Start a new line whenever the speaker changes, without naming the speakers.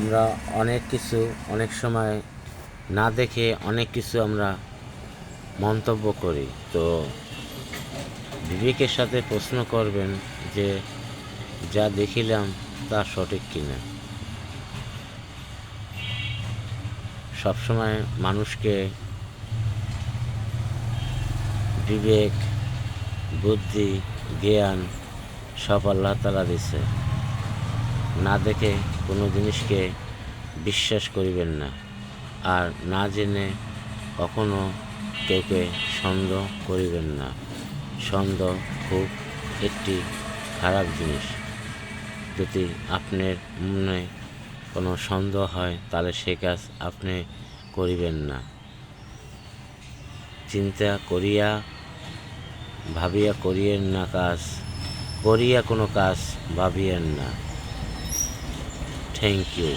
আমরা অনেক কিছু অনেক সময় না দেখে অনেক কিছু আমরা মন্তব্য করি। তো বিবেকের সাথে প্রশ্ন করবেন যে যা দেখিলাম তা সঠিক কিনা। সবসময় মানুষকে বিবেক, বুদ্ধি, জ্ঞান সব আল্লাহ তাআলা দিছে। না দেখে কোনো জিনিসকে বিশ্বাস করিবেন না, আর না জেনে কখনো কেউকে সন্দেহ করিবেন না। সন্দেহ খুব একটি খারাপ জিনিস। যদি আপনার মনে কোনো সন্দেহ হয় তাহলে সে কাজ আপনি করিবেন না। চিন্তা করিয়া ভাবিয়া করিয়েন না কাজ, করিয়া কোনো কাজ ভাবিয়েন না। Thank you.